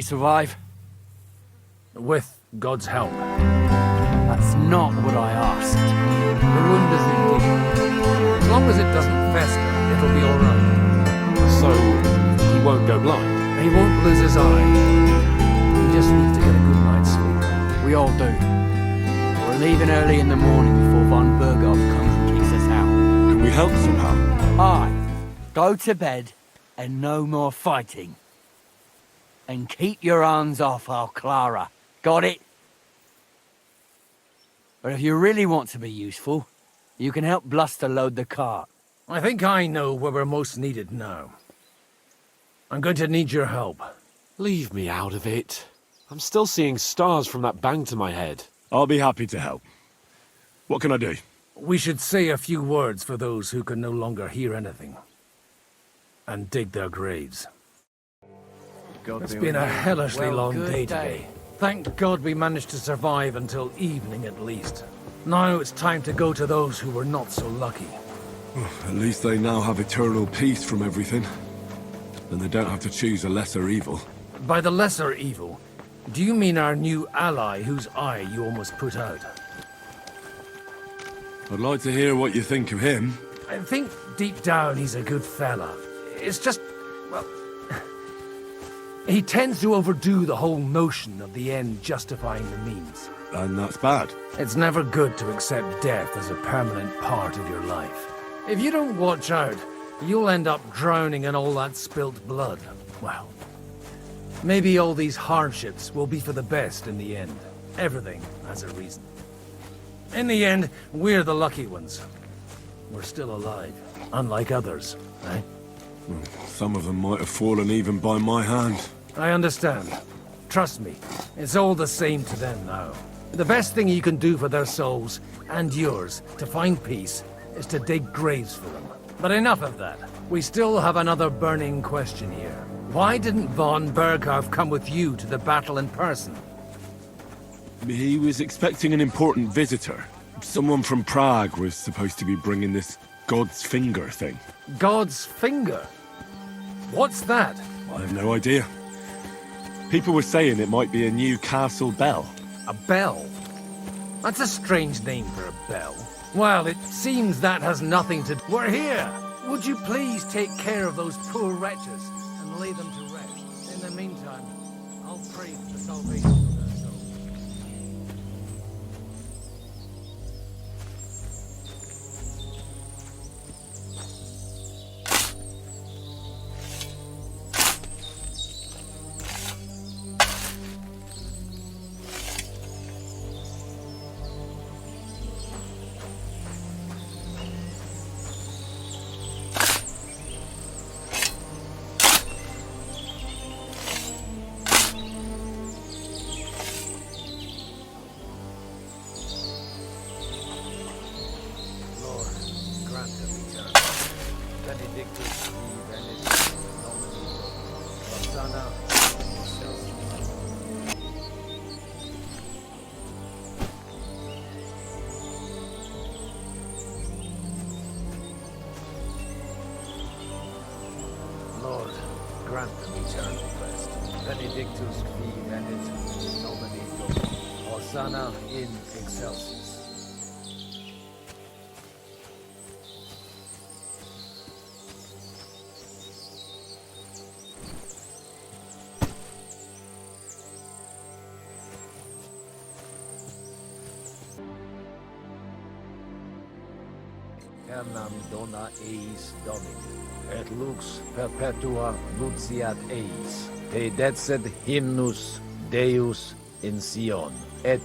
survive? With God's help. That's not what I asked. The wound isn't deep. As long as it doesn't fester, it'll be alright. So, he won't go blind? He won't lose his eye. He just needs to get a good night's sleep. We all do. We're leaving early in the morning before von Bergow comes and kicks us out. Can we help somehow? Aye. Go to bed and no more fighting. And keep your hands off our Clara. Got it? But if you really want to be useful, you can help Bluster load the cart. I think I know where we're most needed now. I'm going to need your help. Leave me out of it. I'm still seeing stars from that bang to my head. I'll be happy to help. What can I do? We should say a few words for those who can no longer hear anything. And dig their graves. It's been a hellishly long day today. Thank God we managed to survive until evening at least. Now it's time to go to those who were not so lucky. At least they now have eternal peace from everything. Then they don't have to choose a lesser evil. By the lesser evil, do you mean our new ally whose eye you almost put out? I'd like to hear what you think of him. I think deep down he's a good fella. It's just, well, he tends to overdo the whole notion of the end justifying the means. And that's bad. It's never good to accept death as a permanent part of your life. If you don't watch out, you'll end up drowning in all that spilt blood. Well, maybe all these hardships will be for the best in the end. Everything has a reason. In the end, we're the lucky ones. We're still alive, unlike others, eh? Some of them might have fallen even by my hand. I understand. Trust me, it's all the same to them now. The best thing you can do for their souls, and yours, to find peace, is to dig graves for them. But enough of that. We still have another burning question here. Why didn't von Bergow come with you to the battle in person? He was expecting an important visitor. Someone from Prague was supposed to be bringing this God's finger thing. God's finger? What's that? I have no idea. People were saying it might be a new castle bell. A bell? That's a strange name for a bell. Well, it seems that has nothing to... We're here! Would you please take care of those poor wretches and lay them to rest? In the meantime, I'll pray for the salvation of their souls. Lord, grant them eternal rest. Benedictus qui venit in nomine Domini. Hosanna in excelsis. Cernam dona eis Domini, et lux perpetua luciat eis. Te decet hymnus Deus in Sion, et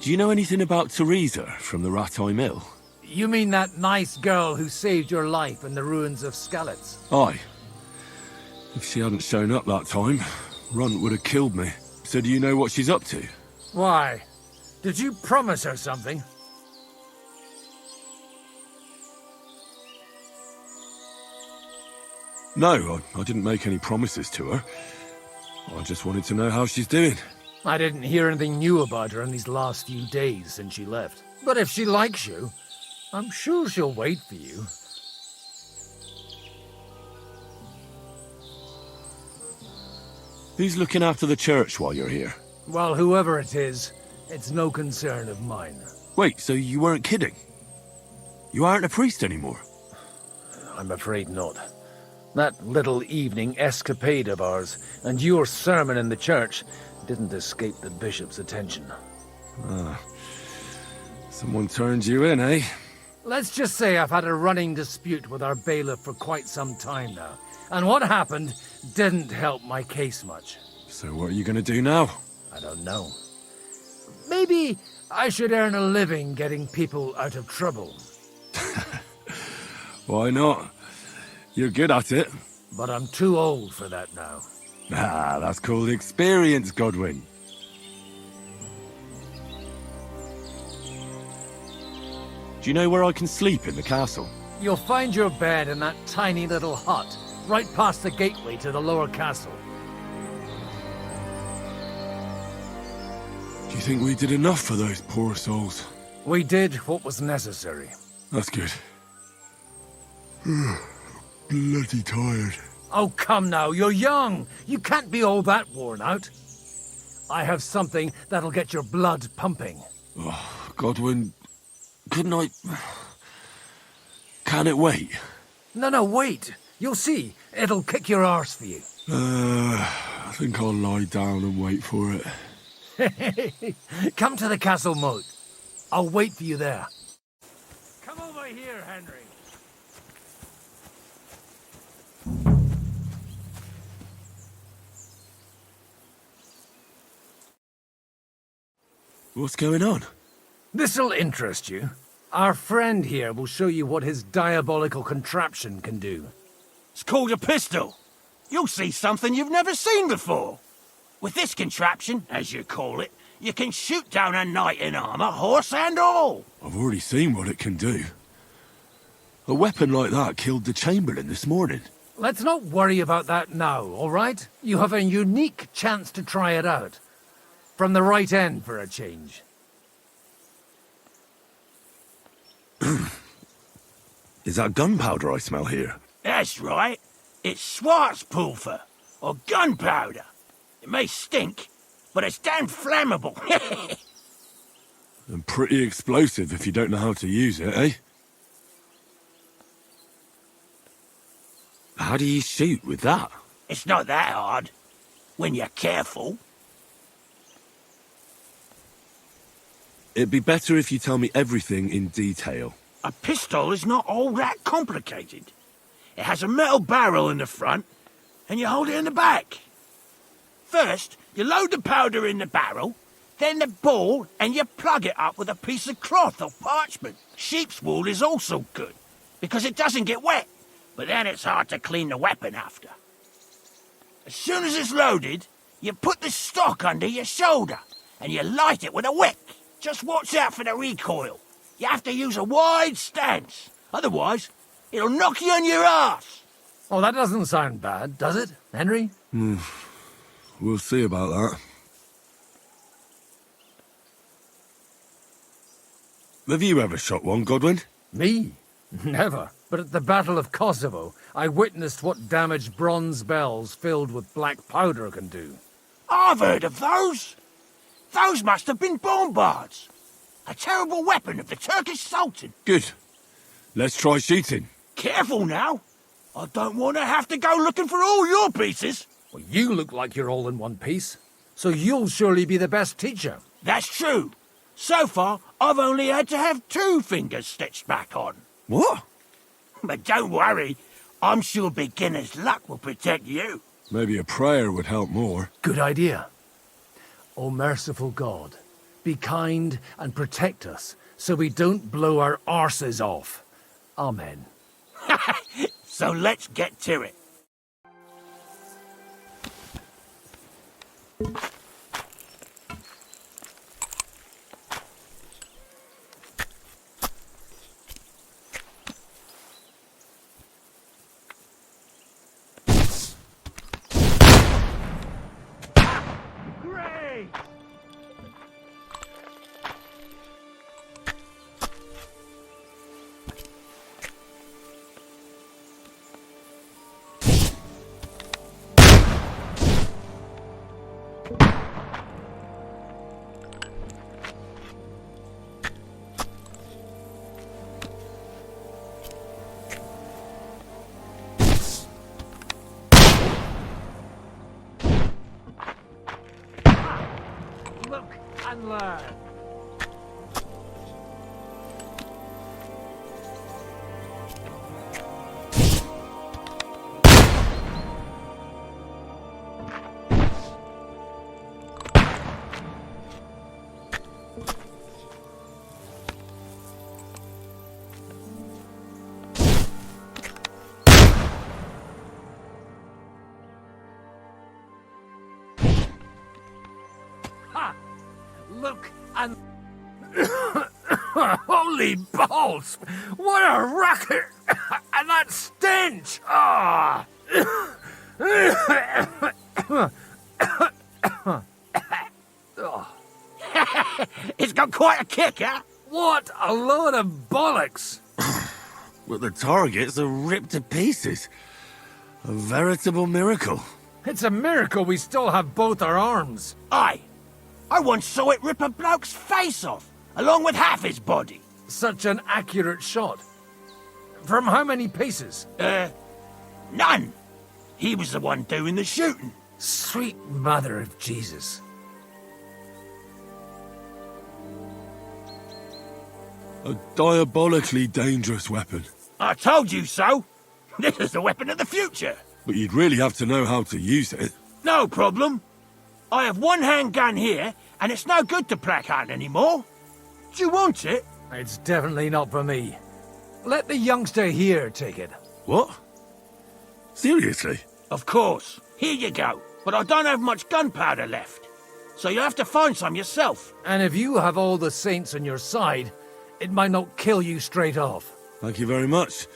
Do you know anything about Teresa from the Rattay Mill? You mean that nice girl who saved your life in the ruins of Skalitz? Aye. If she hadn't shown up that time, Runt would have killed me. So do you know what she's up to? Why? Did you promise her something? No, I didn't make any promises to her. I just wanted to know how she's doing. I didn't hear anything new about her in these last few days since she left. But if she likes you, I'm sure she'll wait for you. Who's looking after the church while you're here? Well, whoever it is, it's no concern of mine. Wait, so you weren't kidding? You aren't a priest anymore? I'm afraid not. That little evening escapade of ours, and your sermon in the church, didn't escape the bishop's attention. Someone turned you in, eh? Let's just say I've had a running dispute with our bailiff for quite some time now, and what happened didn't help my case much. So what are you gonna do now? I don't know. Maybe I should earn a living getting people out of trouble. Why not? You're good at it. But I'm too old for that now. Ah, that's called experience, Godwin. Do you know where I can sleep in the castle? You'll find your bed in that tiny little hut, right past the gateway to the lower castle. Do you think we did enough for those poor souls? We did what was necessary. That's good. Bloody tired. Oh, come now, you're young. You can't be all that worn out. I have something that'll get your blood pumping. Oh, Godwin, couldn't I... Can it wait? No, wait. You'll see. It'll kick your arse for you. I think I'll lie down and wait for it. Come to the castle moat. I'll wait for you there. Come over here, Henry. What's going on? This'll interest you. Our friend here will show you what his diabolical contraption can do. It's called a pistol. You'll see something you've never seen before. With this contraption, as you call it, you can shoot down a knight in armor, horse and all. I've already seen what it can do. A weapon like that killed the Chamberlain this morning. Let's not worry about that now, all right? You have a unique chance to try it out. From the right end for a change. Is that gunpowder I smell here? That's right. It's Schwarzpulver, or gunpowder. It may stink, but it's damn flammable. And pretty explosive if you don't know how to use it, eh? How do you shoot with that? It's not that hard, when you're careful. It'd be better if you tell me everything in detail. A pistol is not all that complicated. It has a metal barrel in the front, and you hold it in the back. First, you load the powder in the barrel, then the ball, and you plug it up with a piece of cloth or parchment. Sheep's wool is also good, because it doesn't get wet, but then it's hard to clean the weapon after. As soon as it's loaded, you put the stock under your shoulder, and you light it with a wick. Just watch out for the recoil. You have to use a wide stance, otherwise it'll knock you on your arse. Oh, that doesn't sound bad, does it, Henry? We'll see about that. Have you ever shot one, Godwin? Me? Never. But at the Battle of Kosovo, I witnessed what damage bronze bells filled with black powder can do. I've heard of those. Those must have been bombards. A terrible weapon of the Turkish Sultan. Good. Let's try shooting. Careful now. I don't want to have to go looking for all your pieces. Well, you look like you're all in one piece, so you'll surely be the best teacher. That's true. So far, I've only had to have 2 fingers stitched back on. What? But don't worry. I'm sure beginner's luck will protect you. Maybe a prayer would help more. Good idea. O merciful God, be kind and protect us so we don't blow our arses off. Amen. So let's get to it. Great! on, lad. Look, and... Holy balls! What a racket! And that stench! Ah! It's got quite a kick, huh? What a load of bollocks! But the targets are ripped to pieces. A veritable miracle. It's a miracle we still have both our arms. Aye. I once saw it rip a bloke's face off, along with half his body. Such an accurate shot. From how many paces? None. He was the one doing the shooting. Sweet mother of Jesus. A diabolically dangerous weapon. I told you so. This is the weapon of the future. But you'd really have to know how to use it. No problem. I have one handgun here, and it's no good to placard anymore. Do you want it? It's definitely not for me. Let the youngster here take it. What? Seriously? Of course. Here you go. But I don't have much gunpowder left. So you'll have to find some yourself. And if you have all the saints on your side, it might not kill you straight off. Thank you very much.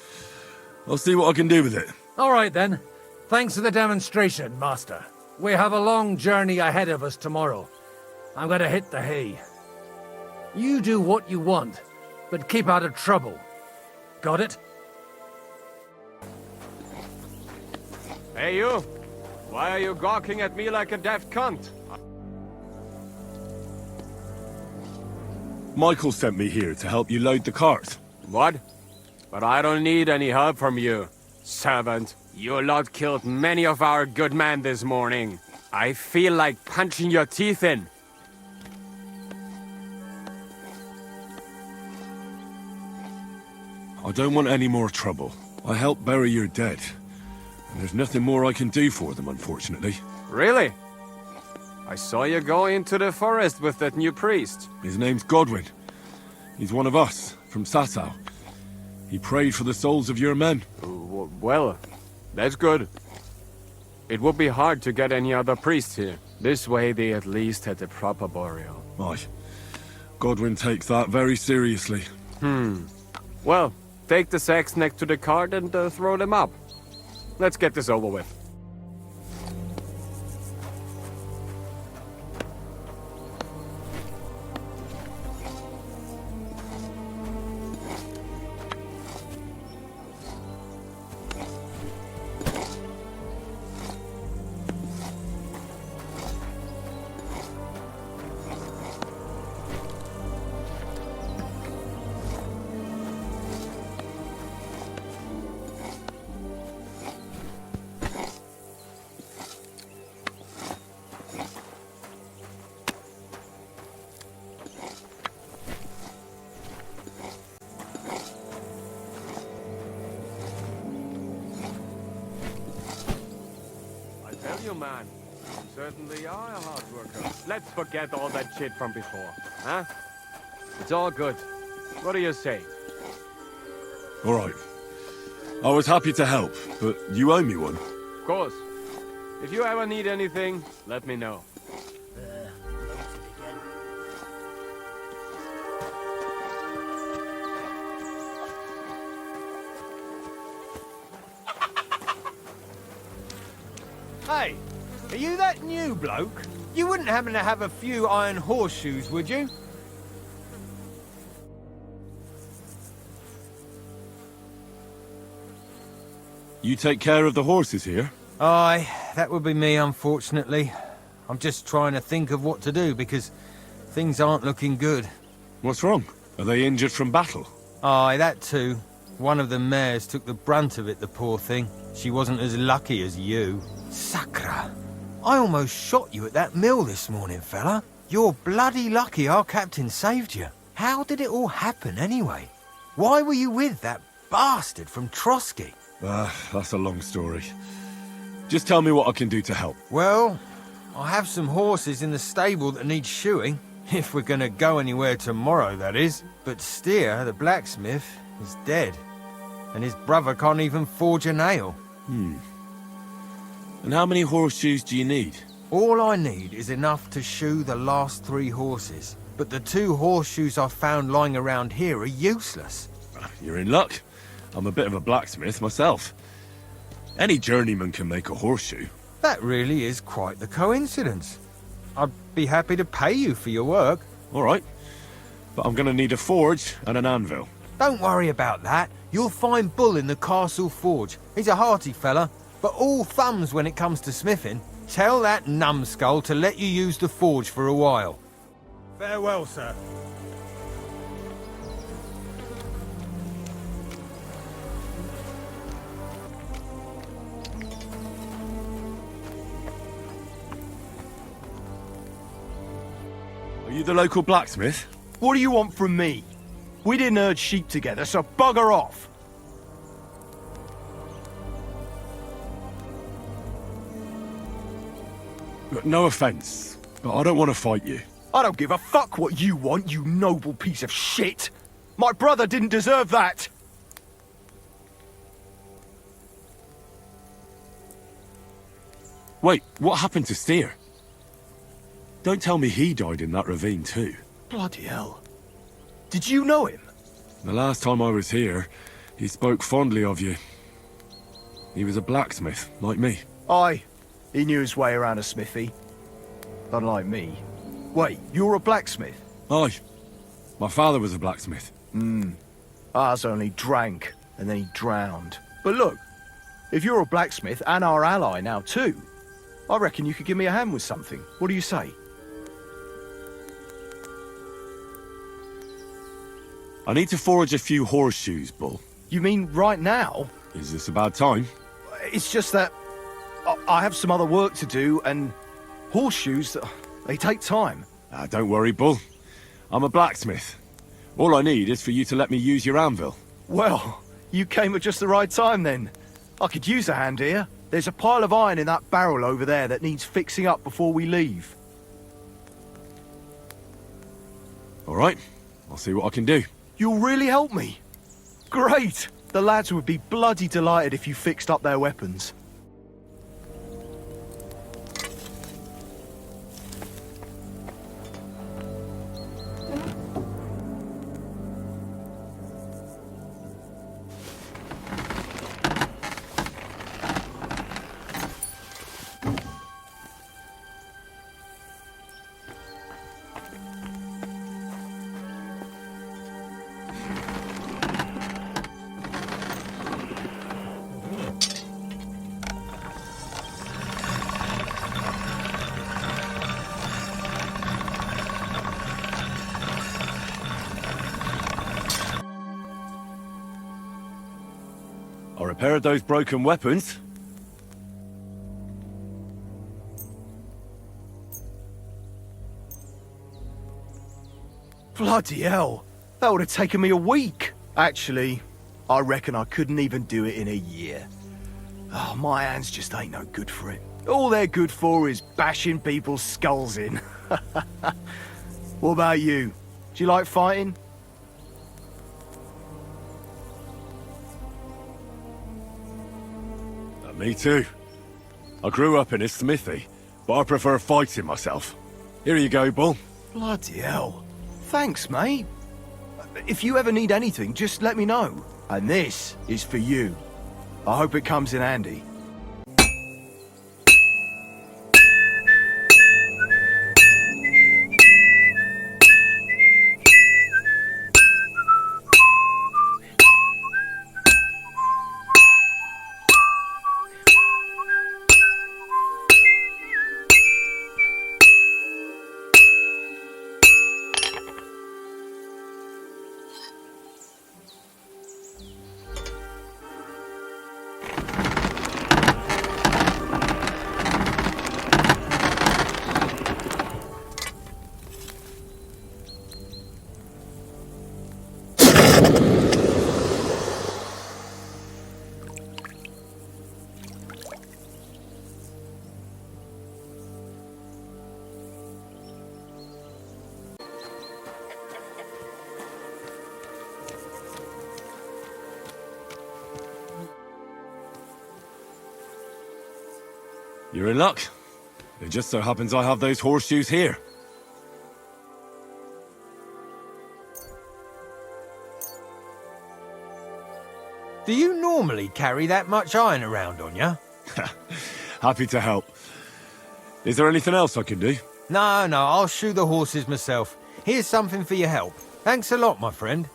I'll see what I can do with it. All right, then. Thanks for the demonstration, Master. We have a long journey ahead of us tomorrow. I'm going to hit the hay. You do what you want, but keep out of trouble. Got it? Hey, you! Why are you gawking at me like a daft cunt? Michael sent me here to help you load the cart. What? But I don't need any help from you, servant. You lot killed many of our good men this morning. I feel like punching your teeth in. I don't want any more trouble. I helped bury your dead. And there's nothing more I can do for them, unfortunately. Really? I saw you go into the forest with that new priest. His name's Godwin. He's one of us, from Sasau. He prayed for the souls of your men. Well, that's good. It would be hard to get any other priests here. This way they at least had a proper burial. Aye. Godwin takes that very seriously. Well, take the sacks next to the cart and throw them up. Let's get this over with. You man, you certainly are a hard worker. Let's forget all that shit from before, huh? It's all good. What do you say? All right. I was happy to help, but you owe me one. Of course. If you ever need anything, let me know. Hey, are you that new bloke? You wouldn't happen to have a few iron horseshoes, would you? You take care of the horses here? Aye, that would be me, unfortunately. I'm just trying to think of what to do, because things aren't looking good. What's wrong? Are they injured from battle? Aye, that too. One of the mares took the brunt of it, the poor thing. She wasn't as lucky as you. Sacra! I almost shot you at that mill this morning, fella. You're bloody lucky our captain saved you. How did it all happen anyway? Why were you with that bastard from Trotsky? That's a long story. Just tell me what I can do to help. Well, I have some horses in the stable that need shoeing. If we're gonna go anywhere tomorrow, that is. But Steer, the blacksmith, is dead. And his brother can't even forge a nail. And how many horseshoes do you need? All I need is enough to shoe the last 3 horses. But the 2 horseshoes I found lying around here are useless. You're in luck. I'm a bit of a blacksmith myself. Any journeyman can make a horseshoe. That really is quite the coincidence. I'd be happy to pay you for your work. All right. But I'm going to need a forge and an anvil. Don't worry about that. You'll find Bull in the castle forge. He's a hearty fella, but all thumbs when it comes to smithing. Tell that numbskull to let you use the forge for a while. Farewell, sir. Are you the local blacksmith? What do you want from me? We didn't herd sheep together, so bugger off. Look, no offence, but I don't want to fight you. I don't give a fuck what you want, you noble piece of shit. My brother didn't deserve that. Wait, what happened to Steer? Don't tell me he died in that ravine too. Bloody hell. Did you know him? The last time I was here, he spoke fondly of you. He was a blacksmith, like me. Aye. He knew his way around a smithy. Unlike me. Wait, you're a blacksmith? Aye. My father was a blacksmith. Ours only drank, and then he drowned. But look, if you're a blacksmith and our ally now too, I reckon you could give me a hand with something. What do you say? I need to forge a few horseshoes, Bull. You mean right now? Is this a bad time? It's just that I have some other work to do, and horseshoes, they take time. Don't worry, Bull. I'm a blacksmith. All I need is for you to let me use your anvil. Well, you came at just the right time then. I could use a hand here. There's a pile of iron in that barrel over there that needs fixing up before we leave. All right, I'll see what I can do. You'll really help me? Great! The lads would be bloody delighted if you fixed up their weapons. I repaired those broken weapons. Bloody hell! That would have taken me a week. Actually, I reckon I couldn't even do it in a year. Oh, my hands just ain't no good for it. All they're good for is bashing people's skulls in. What about you? Do you like fighting? Me too. I grew up in a smithy, but I prefer fighting myself. Here you go, Bull. Bloody hell. Thanks, mate. If you ever need anything, just let me know. And this is for you. I hope it comes in handy. You're in luck. It just so happens I have those horseshoes here. Do you normally carry that much iron around on you? Happy to help. Is there anything else I can do? No, I'll shoe the horses myself. Here's something for your help. Thanks a lot, my friend.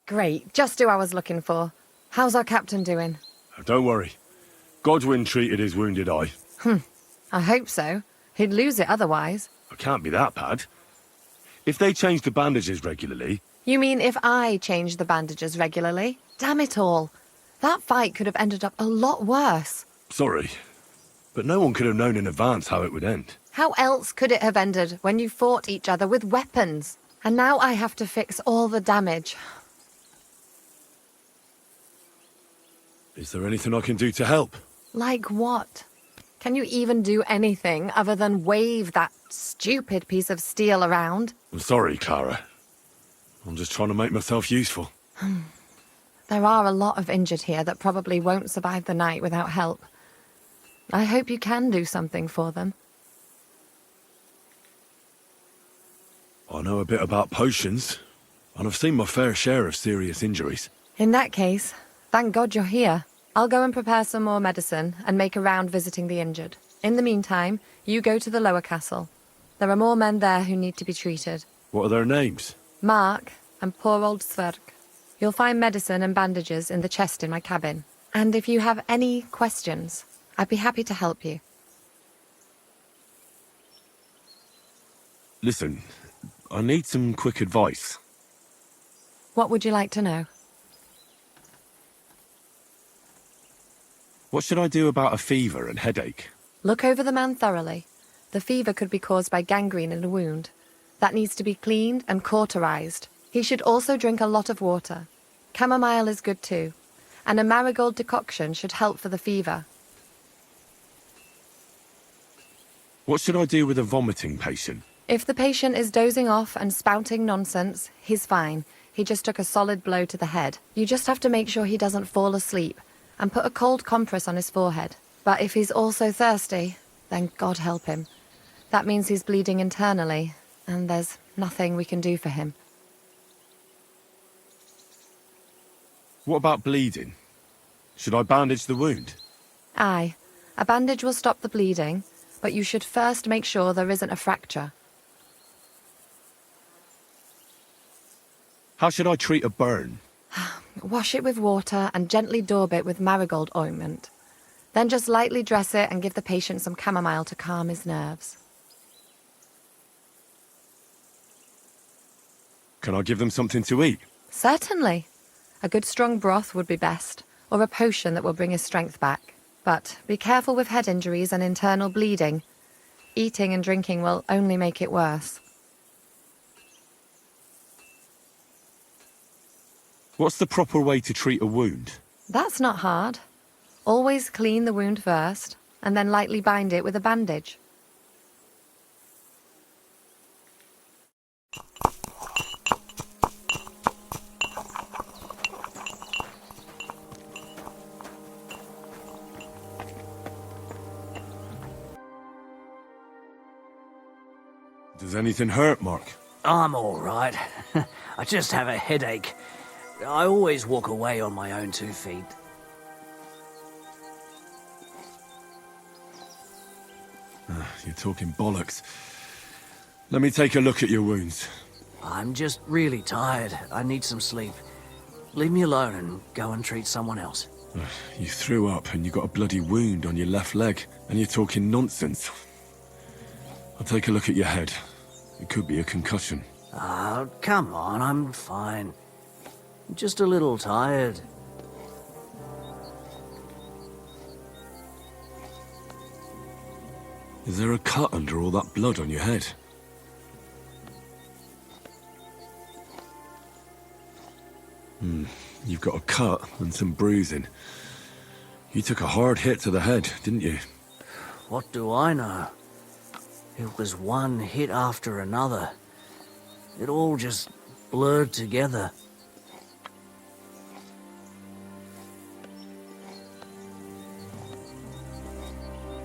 Great, just who I was looking for. How's our captain doing? Don't worry. Godwin treated his wounded eye. I hope so. He'd lose it otherwise. It can't be that bad. If they change the bandages regularly... You mean if I change the bandages regularly? Damn it all. That fight could have ended up a lot worse. Sorry, but no one could have known in advance how it would end. How else could it have ended when you fought each other with weapons? And now I have to fix all the damage. Is there anything I can do to help? Like what? Can you even do anything other than wave that stupid piece of steel around? I'm sorry, Clara. I'm just trying to make myself useful. There are a lot of injured here that probably won't survive the night without help. I hope you can do something for them. I know a bit about potions, and I've seen my fair share of serious injuries. In that case, thank God you're here. I'll go and prepare some more medicine and make a round visiting the injured. In the meantime, you go to the lower castle. There are more men there who need to be treated. What are their names? Mark and poor old Sverk. You'll find medicine and bandages in the chest in my cabin. And if you have any questions, I'd be happy to help you. Listen, I need some quick advice. What would you like to know? What should I do about a fever and headache? Look over the man thoroughly. The fever could be caused by gangrene in a wound. That needs to be cleaned and cauterized. He should also drink a lot of water. Chamomile is good too. And a marigold decoction should help for the fever. What should I do with a vomiting patient? If the patient is dozing off and spouting nonsense, he's fine. He just took a solid blow to the head. You just have to make sure he doesn't fall asleep and put a cold compress on his forehead. But if he's also thirsty, then God help him. That means he's bleeding internally, and there's nothing we can do for him. What about bleeding? Should I bandage the wound? Aye, a bandage will stop the bleeding, but you should first make sure there isn't a fracture. How should I treat a burn? Wash it with water and gently daub it with marigold ointment. Then just lightly dress it and give the patient some chamomile to calm his nerves. Can I give them something to eat? Certainly. A good strong broth would be best, or a potion that will bring his strength back. But be careful with head injuries and internal bleeding. Eating and drinking will only make it worse. What's the proper way to treat a wound? That's not hard. Always clean the wound first, and then lightly bind it with a bandage. Does anything hurt, Mark? I'm all right. I just have a headache. I always walk away on my own 2 feet. You're talking bollocks. Let me take a look at your wounds. I'm just really tired. I need some sleep. Leave me alone and go and treat someone else. You threw up and you got a bloody wound on your left leg, and you're talking nonsense. I'll take a look at your head. It could be a concussion. Oh, come on, I'm fine. Just a little tired. Is there a cut under all that blood on your head? You've got a cut and some bruising. You took a hard hit to the head, didn't you? What do I know? It was one hit after another. It all just blurred together.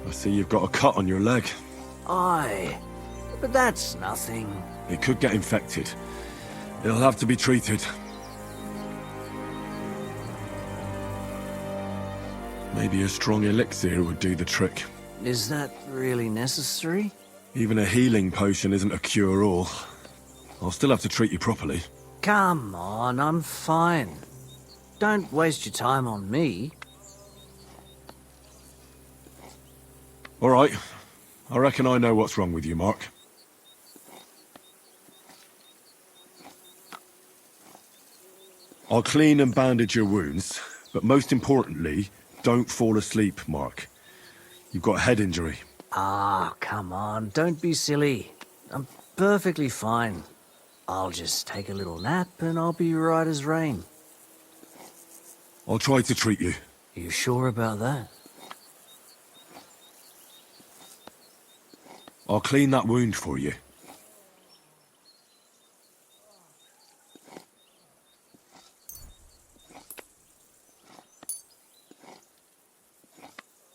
I see you've got a cut on your leg. Aye, but that's nothing. It could get infected. It'll have to be treated. Maybe a strong elixir would do the trick. Is that really necessary? Even a healing potion isn't a cure-all. I'll still have to treat you properly. Come on, I'm fine. Don't waste your time on me. All right. I reckon I know what's wrong with you, Mark. I'll clean and bandage your wounds, but most importantly, don't fall asleep, Mark. You've got a head injury. Ah, come on, don't be silly. I'm perfectly fine. I'll just take a little nap and I'll be right as rain. I'll try to treat you. You sure about that? I'll clean that wound for you.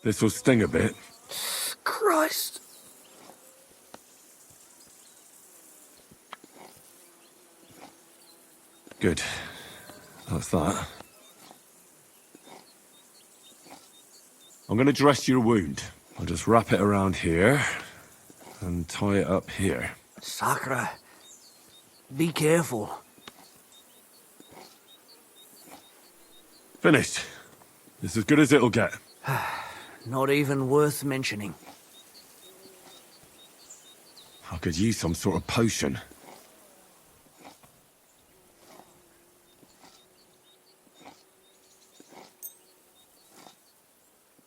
This will sting a bit. Christ! Good. That's that. I'm going to dress your wound. I'll just wrap it around here and tie it up here. Sakra, be careful. Finished. It's as good as it'll get. Not even worth mentioning. I could use some sort of potion.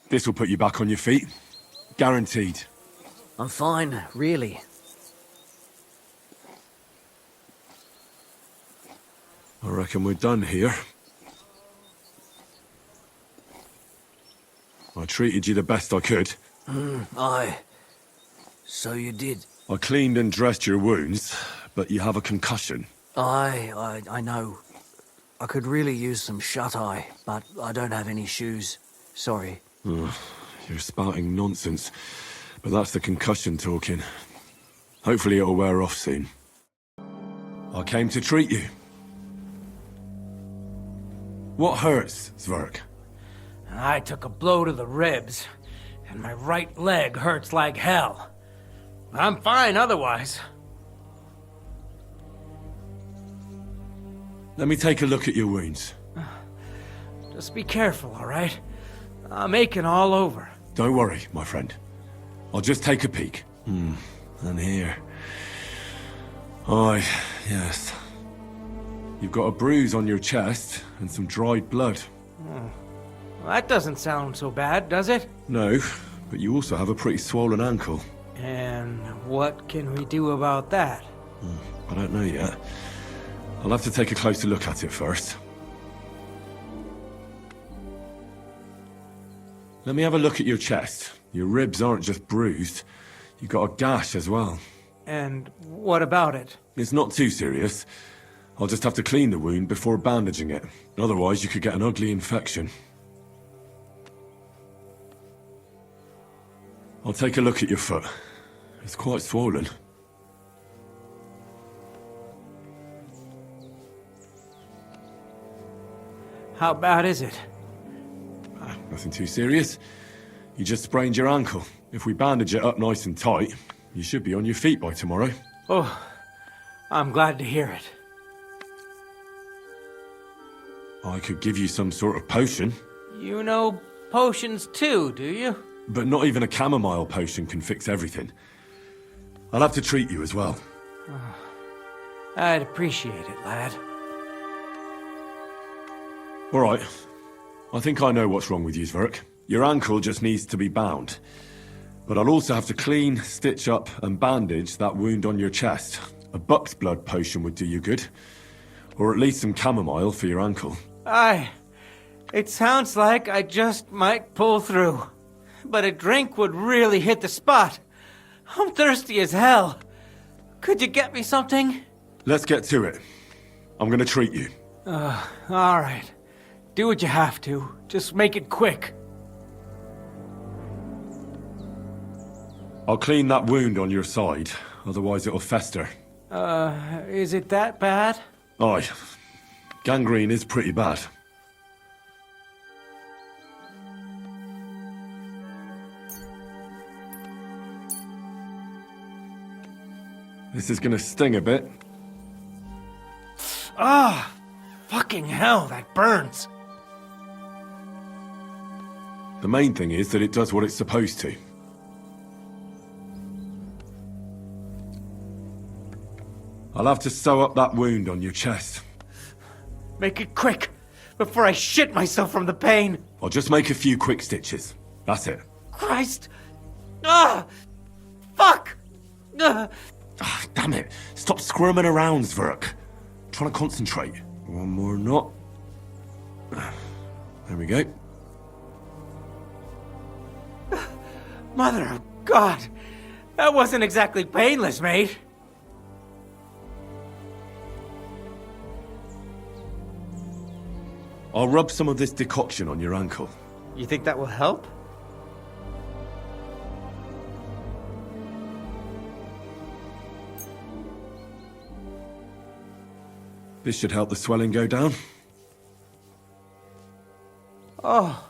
This will put you back on your feet. Guaranteed. I'm fine, really. I reckon we're done here. I treated you the best I could. Aye. So you did. I cleaned and dressed your wounds, but you have a concussion. Aye, I know. I could really use some shut-eye, but I don't have any shoes. Sorry. You're spouting nonsense, but that's the concussion talking. Hopefully it'll wear off soon. I came to treat you. What hurts, Zverk? I took a blow to the ribs, and my right leg hurts like hell. I'm fine otherwise. Let me take a look at your wounds. Just be careful, all right? I'm aching all over. Don't worry, my friend. I'll just take a peek. And here. Aye, yes. You've got a bruise on your chest and some dried blood. Well, that doesn't sound so bad, does it? No, but you also have a pretty swollen ankle. And what can we do about that? I don't know yet. I'll have to take a closer look at it first. Let me have a look at your chest. Your ribs aren't just bruised. You've got a gash as well. And what about it? It's not too serious. I'll just have to clean the wound before bandaging it. Otherwise, you could get an ugly infection. I'll take a look at your foot. It's quite swollen. How bad is it? Nothing too serious. You just sprained your ankle. If we bandage it up nice and tight, you should be on your feet by tomorrow. Oh, I'm glad to hear it. I could give you some sort of potion. You know potions too, do you? But not even a chamomile potion can fix everything. I'll have to treat you as well. I'd appreciate it, lad. All right. I think I know what's wrong with you, Zverk. Your ankle just needs to be bound. But I'll also have to clean, stitch up, and bandage that wound on your chest. A buck's blood potion would do you good. Or at least some chamomile for your ankle. Aye. It sounds like I just might pull through. But a drink would really hit the spot. I'm thirsty as hell. Could you get me something? Let's get to it. I'm gonna treat you. All right. Do what you have to. Just make it quick. I'll clean that wound on your side, otherwise it'll fester. Is it that bad? Aye. Gangrene is pretty bad. This is gonna sting a bit. Ah! Fucking hell, that burns. The main thing is that it does what it's supposed to. I'll have to sew up that wound on your chest. Make it quick, before I shit myself from the pain. I'll just make a few quick stitches. That's it. Christ! Ah! Fuck! Ah! Ah, damn it. Stop squirming around, Zverk. I'm trying to concentrate. One more knot. There we go. Mother of God! That wasn't exactly painless, mate. I'll rub some of this decoction on your ankle. You think that will help? This should help the swelling go down. Oh,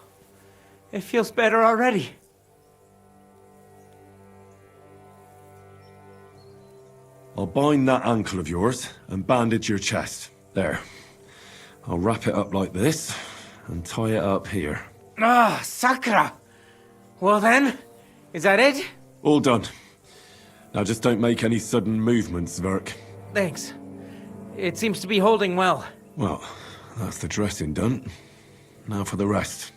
it feels better already. I'll bind that ankle of yours and bandage your chest. There. I'll wrap it up like this and tie it up here. Ah, Sakra! Well then, is that it? All done. Now just don't make any sudden movements, Zverk. Thanks. It seems to be holding well. Well, that's the dressing done. Now for the rest.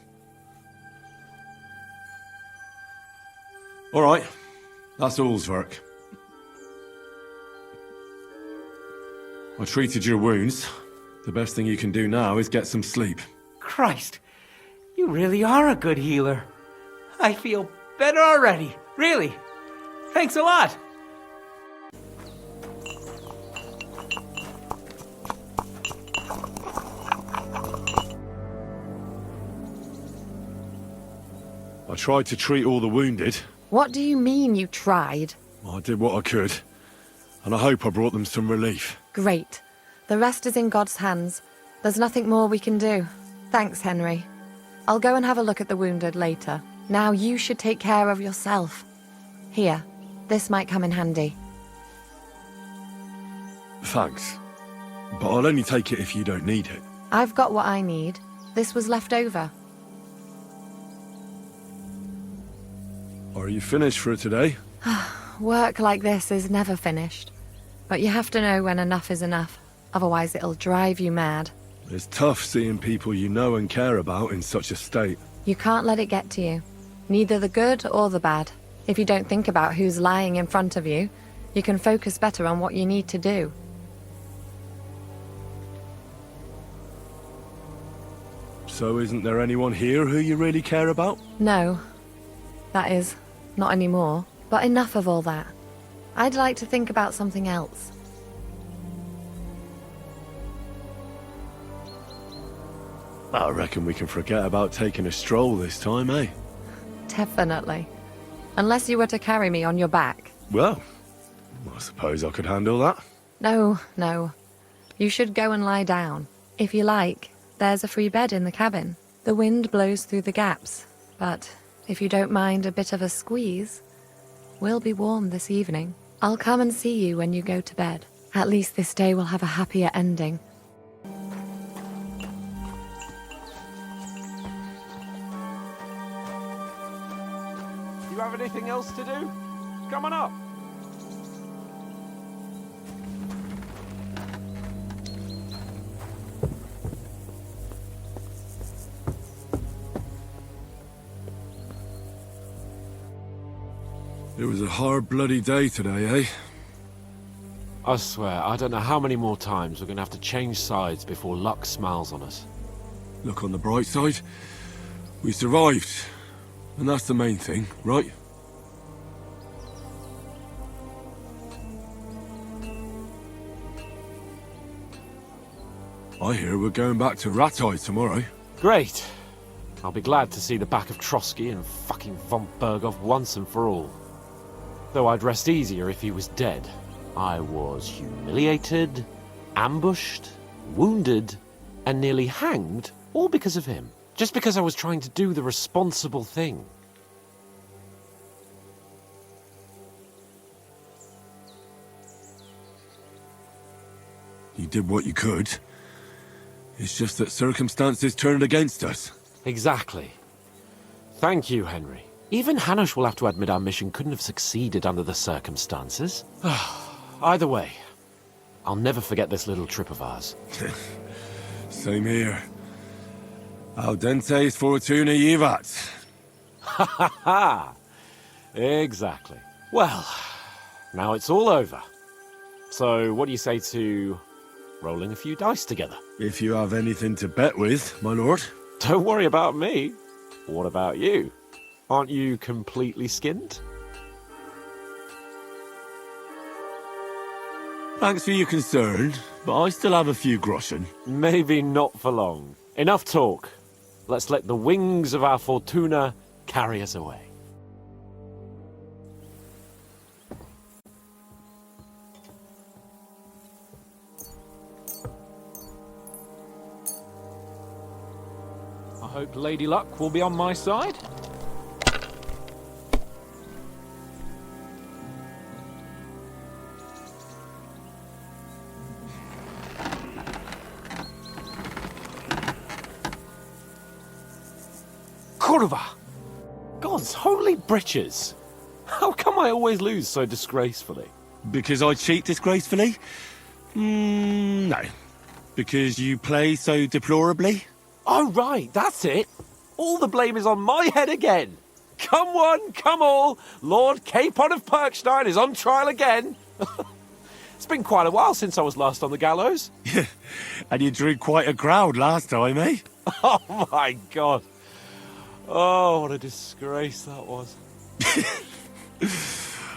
All right. That's all, Zverk. I treated your wounds. The best thing you can do now is get some sleep. Christ, you really are a good healer. I feel better already, really. Thanks a lot. I tried to treat all the wounded. What do you mean you tried? I did what I could. And I hope I brought them some relief. Great. The rest is in God's hands. There's nothing more we can do. Thanks, Henry. I'll go and have a look at the wounded later. Now you should take care of yourself. Here, this might come in handy. Thanks. But I'll only take it if you don't need it. I've got what I need. This was left over. Are you finished for today? Work like this is never finished. But you have to know when enough is enough. Otherwise it'll drive you mad. It's tough seeing people you know and care about in such a state. You can't let it get to you. Neither the good or the bad. If you don't think about who's lying in front of you, you can focus better on what you need to do. So isn't there anyone here who you really care about? No. That is, not anymore. But enough of all that. I'd like to think about something else. I reckon we can forget about taking a stroll this time, eh? Definitely. Unless you were to carry me on your back. Well, I suppose I could handle that. No, no. You should go and lie down. If you like, there's a free bed in the cabin. The wind blows through the gaps, but if you don't mind a bit of a squeeze, we'll be warm this evening. I'll come and see you when you go to bed. At least this day will have a happier ending. You have anything else to do? Come on up. It was a hard bloody day today, eh? I swear, I don't know how many more times we're gonna have to change sides before luck smiles on us. Look on the bright side. We survived. And that's the main thing, right? I hear we're going back to Rattay tomorrow. Great. I'll be glad to see the back of Trotsky and fucking von Bergow once and for all. Though I'd rest easier if he was dead. I was humiliated, ambushed, wounded, and nearly hanged, all because of him. Just because I was trying to do the responsible thing. You did what you could. It's just that circumstances turned against us. Exactly. Thank you, Henry. Even Hanush will have to admit our mission couldn't have succeeded under the circumstances. Either way, I'll never forget this little trip of ours. Same here. Al dentes fortuna jivat. Ha ha ha! Exactly. Well, now it's all over. So, what do you say to rolling a few dice together? If you have anything to bet with, my lord. Don't worry about me. What about you? Aren't you completely skinned? Thanks for your concern, but I still have a few groschen. Maybe not for long. Enough talk. Let's let the wings of our fortuna carry us away. I hope Lady Luck will be on my side. Kurva! God's holy britches! How come I always lose so disgracefully? Because I cheat disgracefully? No. Because you play so deplorably? Oh, right, that's it. All the blame is on my head again. Come one, come all. Lord Capon of Perkstein is on trial again. It's been quite a while since I was last on the gallows. And you drew quite a crowd last time, eh? Oh, my God. Oh, what a disgrace that was.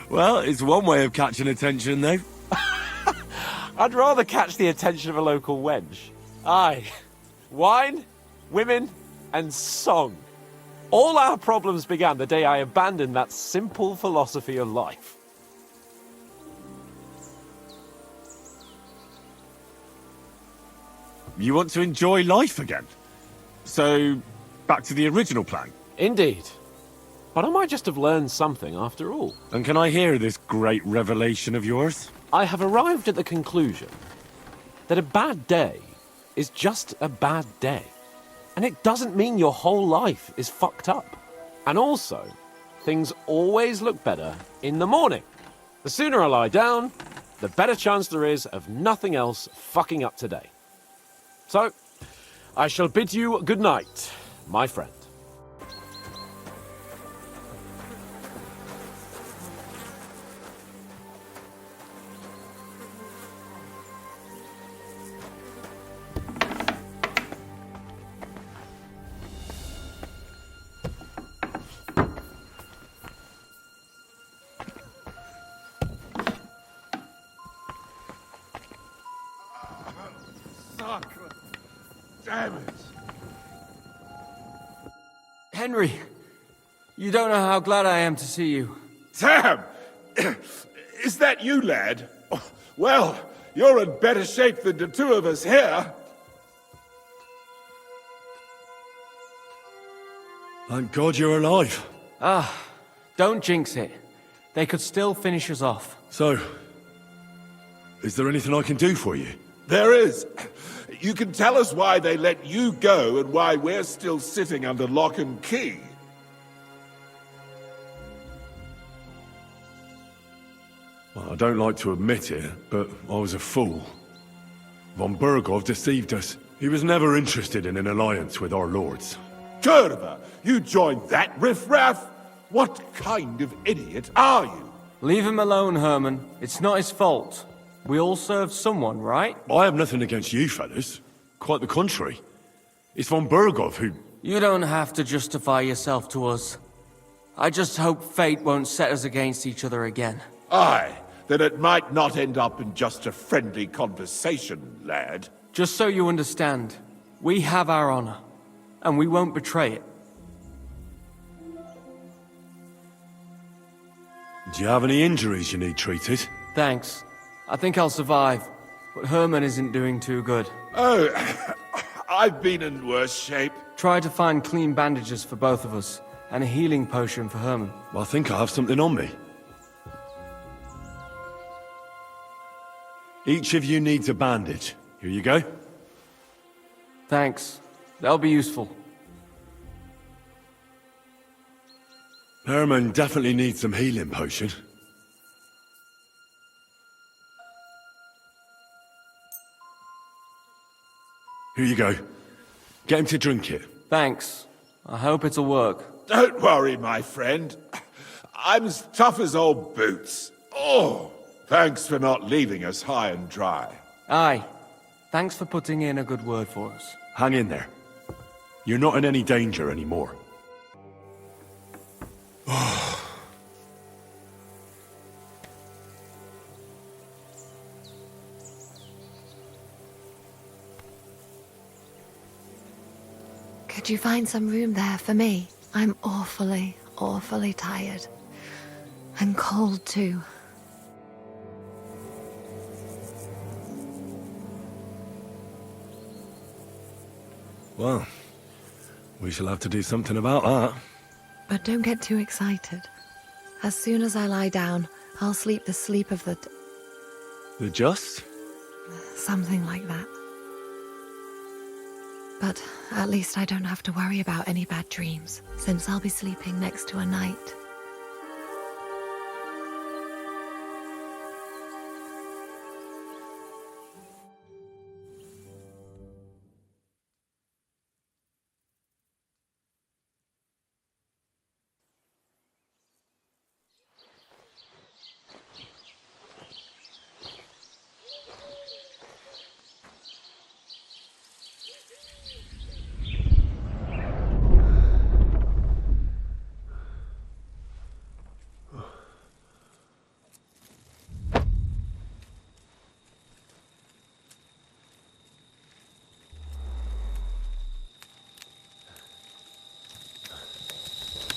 Well, it's one way of catching attention, though. I'd rather catch the attention of a local wench. Aye. Wine, women, and song. All our problems began the day I abandoned that simple philosophy of life. You want to enjoy life again? So, back to the original plan? Indeed. But I might just have learned something after all. And can I hear this great revelation of yours? I have arrived at the conclusion that a bad day is just a bad day. And it doesn't mean your whole life is fucked up. And also, things always look better in the morning. The sooner I lie down, the better chance there is of nothing else fucking up today. So, I shall bid you good night, my friend. Damn it! Henry, you don't know how glad I am to see you. Damn! Is that you, lad? Well, you're in better shape than the two of us here. Thank God you're alive. Ah, don't jinx it. They could still finish us off. So, is there anything I can do for you? There is. You can tell us why they let you go and why we're still sitting under lock and key. Well, I don't like to admit it, but I was a fool. Von Bergow deceived us. He was never interested in an alliance with our lords. Kurva, you joined that riffraff? What kind of idiot are you? Leave him alone, Herman. It's not his fault. We all serve someone, right? I have nothing against you, fellas. Quite the contrary. It's von Bergow who... You don't have to justify yourself to us. I just hope fate won't set us against each other again. Aye, then it might not end up in just a friendly conversation, lad. Just so you understand, we have our honor, and we won't betray it. Do you have any injuries you need treated? Thanks. I think I'll survive, but Herman isn't doing too good. Oh, I've been in worse shape. Try to find clean bandages for both of us, and a healing potion for Herman. I think I have something on me. Each of you needs a bandage. Here you go. Thanks. That'll be useful. Herman definitely needs some healing potion. Here you go. Get him to drink it. Thanks. I hope it'll work. Don't worry, my friend. I'm as tough as old boots. Oh, thanks for not leaving us high and dry. Aye. Thanks for putting in a good word for us. Hang in there. You're not in any danger anymore. Could you find some room there for me? I'm awfully tired. And cold too. Well, we shall have to do something about that. But don't get too excited. As soon as I lie down, I'll sleep the sleep of the... The just? Something like that. But at least I don't have to worry about any bad dreams, since I'll be sleeping next to a knight.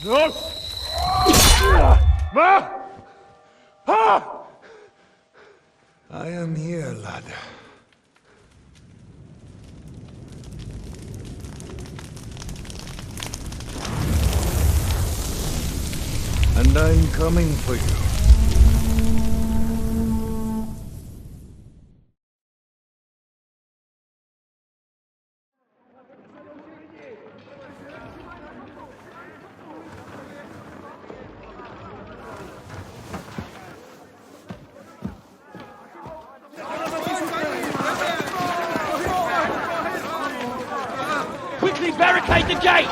No! I am here, lad. And I'm coming for you. Barricade the gate!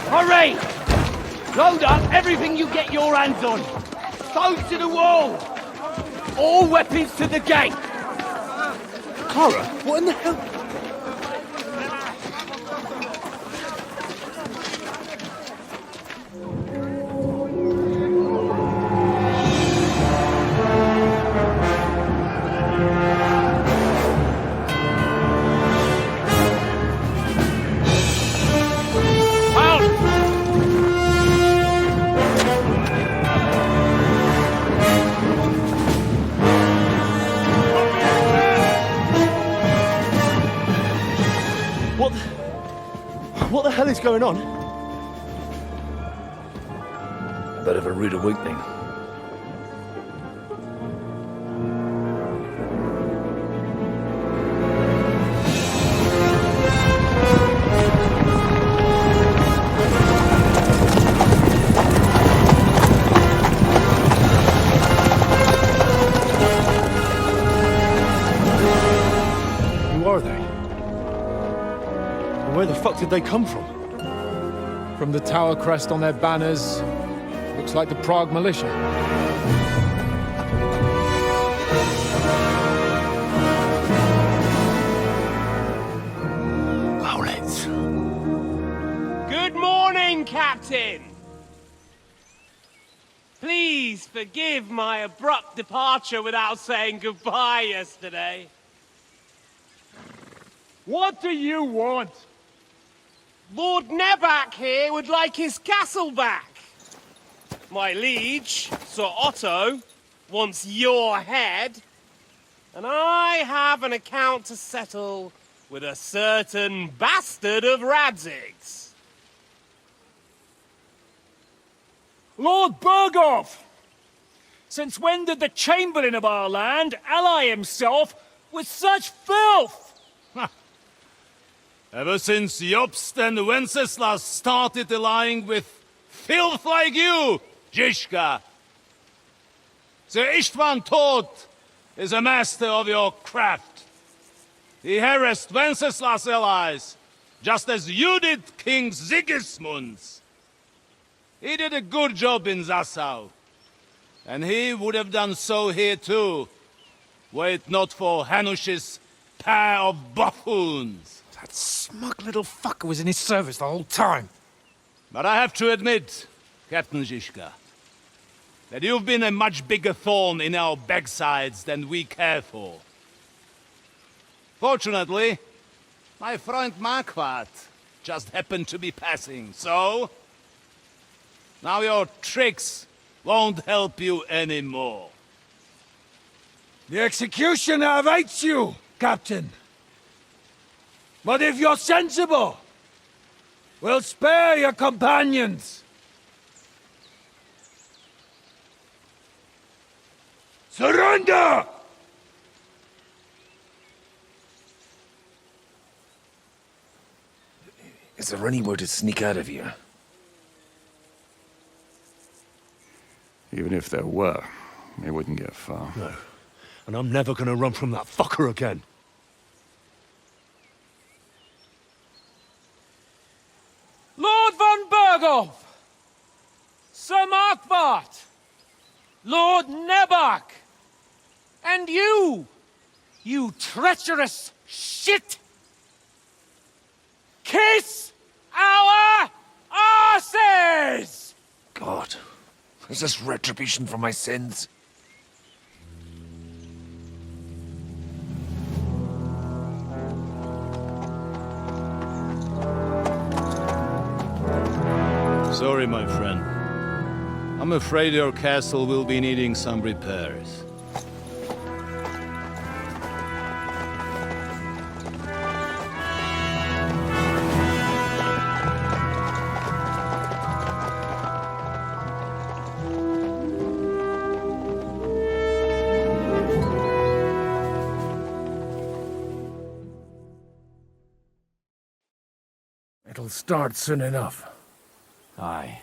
Hurry! Load up everything you get your hands on. Stones to the wall! All weapons to the gate! Clara, what in the hell? What the hell is going on? A bit of a rude awakening. Who are they? Where the fuck did they come from? From the tower crest on their banners, looks like the Prague militia. Owlets. Good morning, Captain! Please forgive my abrupt departure without saying goodbye yesterday. What do you want? Lord Nebak here would like his castle back. My liege, Sir Otto, wants your head. And I have an account to settle with a certain bastard of Radzig's. Lord Bergow! Since when did the Chamberlain of our land ally himself with such filth? Ever since Jobst and Wenceslas started allying with filth like you, Zizka. Sir Istvan Tod is a master of your craft. He harassed Wenceslas' allies, just as you did King Sigismund's. He did a good job in Zassau, and he would have done so here too, were it not for Hanush's pair of buffoons. That smug little fucker was in his service the whole time. But I have to admit, Captain Zizka, that you've been a much bigger thorn in our backsides than we care for. Fortunately, my friend Marquardt just happened to be passing, so... now your tricks won't help you anymore. The executioner awaits you, Captain. But if you're sensible, we'll spare your companions. Surrender! Is there any way to sneak out of here? Even if there were, it wouldn't get far. No. And I'm never gonna run from that fucker again. Lord von Bergow! Sir Marquardt! Lord Nebak! And you treacherous shit! Kiss our arses! God, is this retribution for my sins? Sorry, my friend. I'm afraid your castle will be needing some repairs. It'll start soon enough. Aye.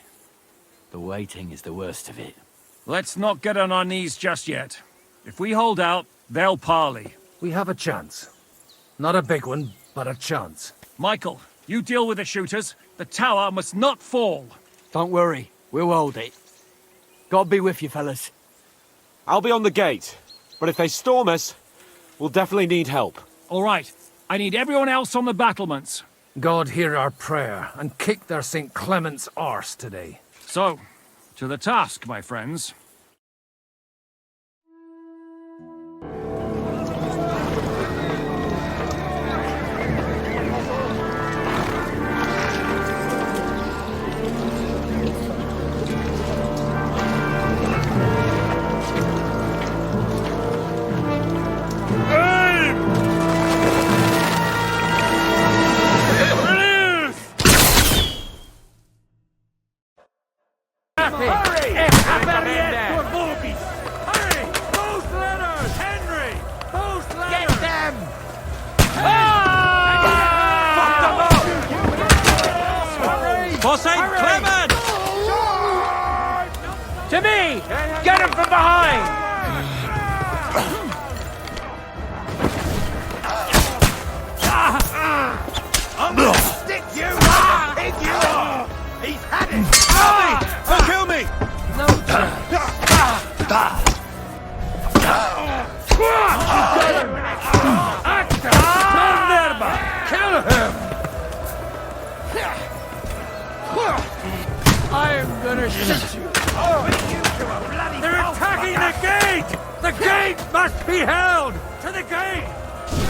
The waiting is the worst of it. Let's not get on our knees just yet. If we hold out, they'll parley. We have a chance. Not a big one, but a chance. Michael, you deal with the shooters. The tower must not fall. Don't worry. We'll hold it. God be with you, fellas. I'll be on the gate. But if they storm us, we'll definitely need help. All right. I need everyone else on the battlements. God hear our prayer, and kick their St. Clement's arse today. So, to the task, my friends. For St. Clement! To me! Get him from behind! I'm gonna stick you like a pig you are! He's had it! Kill me! No Kill him! I'm gonna shoot you! They're attacking the gate! The gate must be held! To the gate!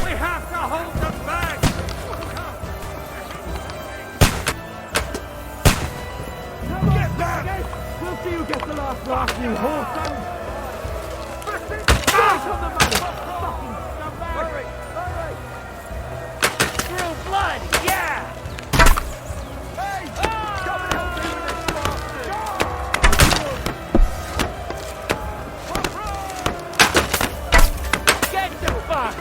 We have to hold them back! After you get the last laugh, you whoreson! Real blood, yeah! Hey! Come and help me with this bastard! Get the fuck!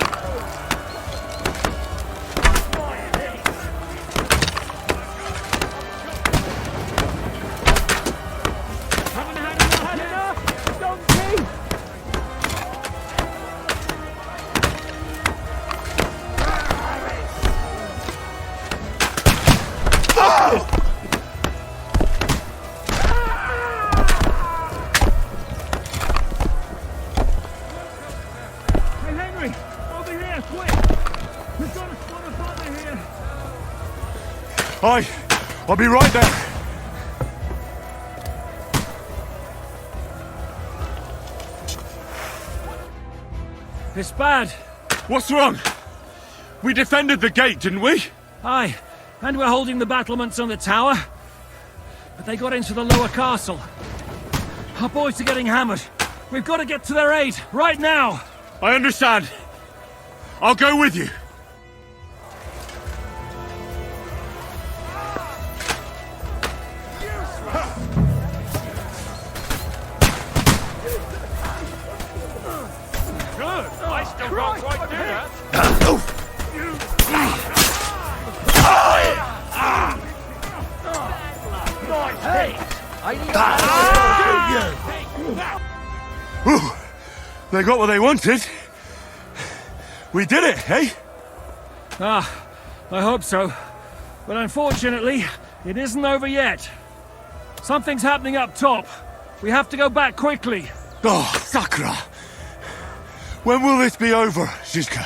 Haven't had enough, donkey! Hey, Henry! Over here, quick! We've got a squad of father here! Aye, I'll be right there. It's bad. What's wrong? We defended the gate, didn't we? Aye, and we're holding the battlements on the tower. But they got into the lower castle. Our boys are getting hammered. We've got to get to their aid, right now! I understand. I'll go with you. Good! I still can't quite do that! Hey! Ooh, they got what they wanted. We did it, eh? Ah, I hope so. But unfortunately, it isn't over yet. Something's happening up top. We have to go back quickly. Oh, Sakra! When will this be over, Zizka?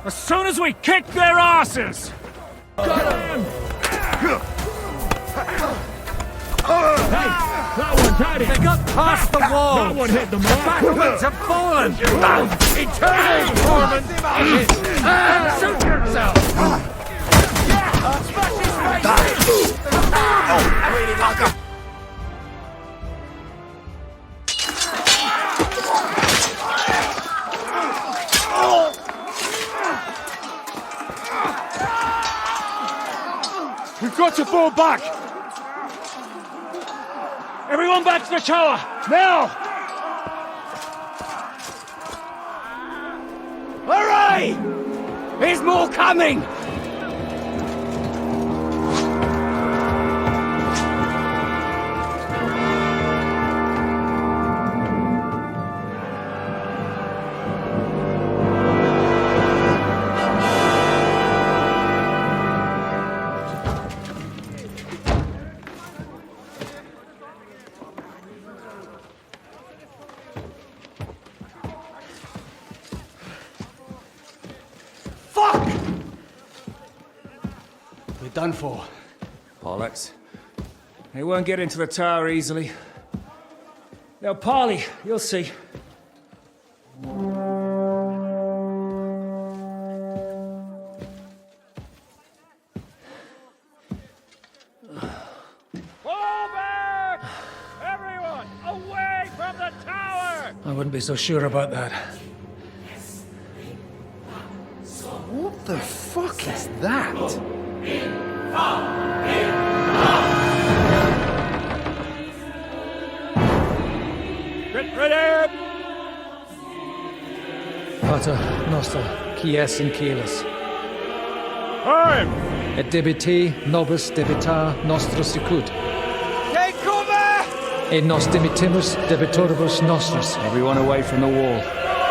As soon as we kick their asses! Got him! Hey, that one's had it! They got past the wall! That one hit the mark! The battlements have fallen! Eternal torment! Shoot yourself! Smash his face! I really like him! We've got to fall back! Everyone back to the tower! Now! Hooray! There's more coming! Done for. Bollocks. They won't get into the tower easily. They'll parley, you'll see. Fall back! Everyone, away from the tower! I wouldn't be so sure about that. What the fuck is that? Get ready! Pater Noster, quies in Kielis. Time! Et debiti nobis debita nostros sicut. Take cover! Et nos dimitimus debitoribus nostris. Everyone away from the wall.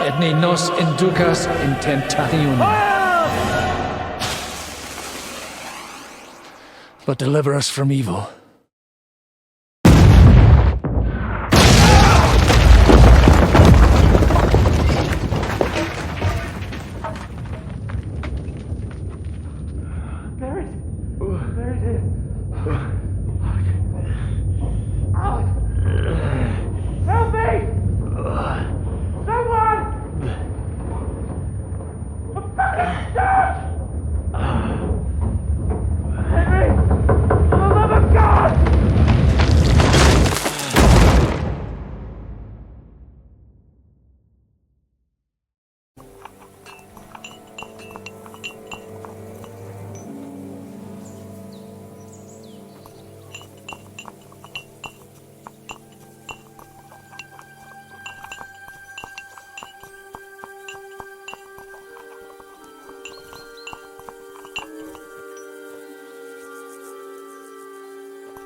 Et ne nos inducas in tentationem. But deliver us from evil.